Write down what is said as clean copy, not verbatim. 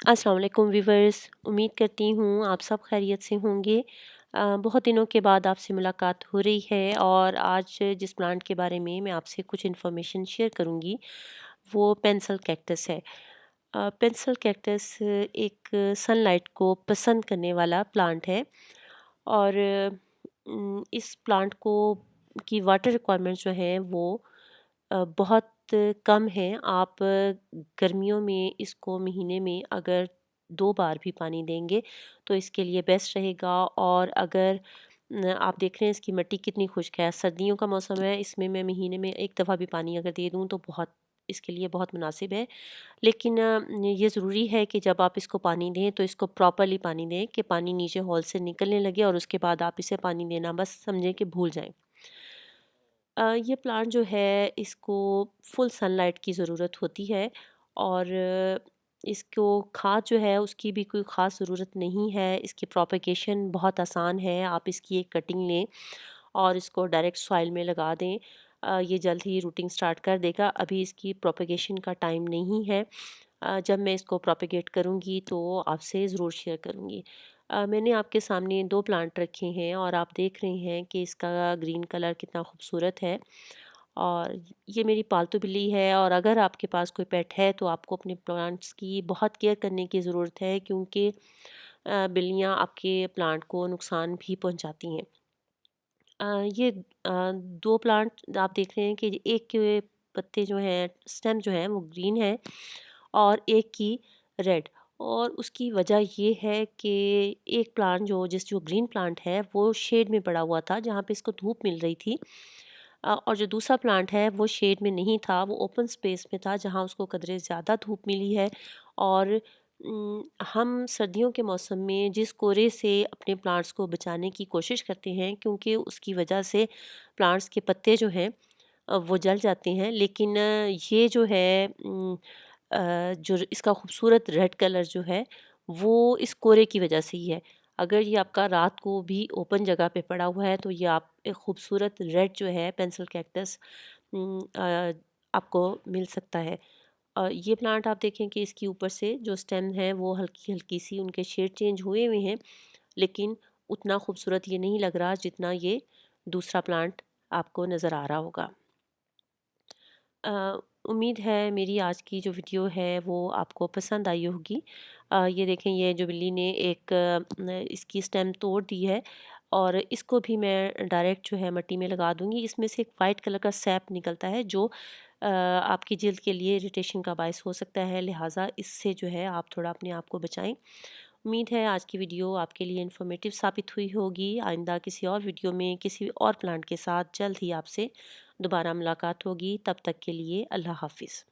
अस्सलाम वालेकुम व्यूवर्स। उम्मीद करती हूँ आप सब खैरियत से होंगे। बहुत दिनों के बाद आपसे मुलाकात हो रही है और आज जिस प्लांट के बारे में मैं आपसे कुछ इन्फॉर्मेशन शेयर करूँगी वो पेंसिल कैक्टस है। पेंसिल कैक्टस एक सनलाइट को पसंद करने वाला प्लांट है और इस प्लांट को की वाटर रिक्वायरमेंट्स जो हैं वो बहुत कम है। आप गर्मियों में इसको महीने में अगर 2 बार भी पानी देंगे तो इसके लिए बेस्ट रहेगा। और अगर आप देख रहे हैं इसकी मिट्टी कितनी खुश्क है, सर्दियों का मौसम है, इसमें मैं महीने में 1 दफ़ा भी पानी अगर दे दूँ तो बहुत इसके लिए बहुत मुनासिब है। लेकिन ये ज़रूरी है कि जब आप इसको पानी दें तो इसको प्रॉपर्ली पानी दें कि पानी नीचे हॉल से निकलने लगे और उसके बाद आप इसे पानी देना बस समझें कि भूल जाएँ। ये प्लांट जो है इसको फुल सनलाइट की ज़रूरत होती है और इसको खाद जो है उसकी भी कोई ख़ास ज़रूरत नहीं है। इसकी प्रोपेगेशन बहुत आसान है। आप इसकी एक कटिंग लें और इसको डायरेक्ट सॉइल में लगा दें। ये जल्द ही रूटिंग स्टार्ट कर देगा। अभी इसकी प्रोपेगेशन का टाइम नहीं है। जब मैं इसको प्रोपेगेट करूँगी तो आपसे ज़रूर शेयर करूँगी। मैंने आपके सामने 2 प्लांट रखे हैं और आप देख रहे हैं कि इसका ग्रीन कलर कितना खूबसूरत है। और ये मेरी पालतू बिल्ली है और अगर आपके पास कोई पेट है तो आपको अपने प्लांट्स की बहुत केयर करने की ज़रूरत है क्योंकि बिल्लियाँ आपके प्लांट को नुकसान भी पहुँचाती हैं। ये 2 प्लांट आप देख रहे हैं कि एक के पत्ते जो हैं, स्टेम जो है वो ग्रीन है और एक की रेड। और उसकी वजह ये है कि एक प्लांट जो ग्रीन प्लांट है वो शेड में पड़ा हुआ था जहाँ पे इसको धूप मिल रही थी। और जो दूसरा प्लांट है वो शेड में नहीं था, वो ओपन स्पेस में था जहाँ उसको कदरे ज़्यादा धूप मिली है। और हम सर्दियों के मौसम में जिस कोहरे से अपने प्लांट्स को बचाने की कोशिश करते हैं क्योंकि उसकी वजह से प्लांट्स के पत्ते जो हैं वो जल जाते हैं। लेकिन ये जो है जो इसका खूबसूरत रेड कलर जो है वो इस कोहरे की वजह से ही है। अगर ये आपका रात को भी ओपन जगह पे पड़ा हुआ है तो ये आप एक खूबसूरत रेड जो है पेंसिल कैक्टस आपको मिल सकता है। ये प्लांट आप देखें कि इसके ऊपर से जो स्टेम है वो हल्की हल्की सी उनके शेड चेंज हुए हुए हैं, लेकिन उतना खूबसूरत ये नहीं लग रहा जितना ये दूसरा प्लांट आपको नज़र आ रहा होगा। अ, उम्मीद है मेरी आज की जो वीडियो है वो आपको पसंद आई होगी। ये देखें, ये जो बिल्ली ने एक इसकी स्टेम तोड़ दी है और इसको भी मैं डायरेक्ट जो है मिट्टी में लगा दूंगी। इसमें से एक वाइट कलर का सैप निकलता है जो आपकी जल्द के लिए इरिटेशन का बायस हो सकता है, लिहाजा इससे जो है आप थोड़ा अपने आप को बचाएं। उम्मीद है आज की वीडियो आपके लिए इन्फॉर्मेटिव साबित हुई होगी। आइंदा किसी और वीडियो में किसी और प्लांट के साथ जल्द ही आपसे दोबारा मुलाकात होगी। तब तक के लिए अल्लाह हाफिज़।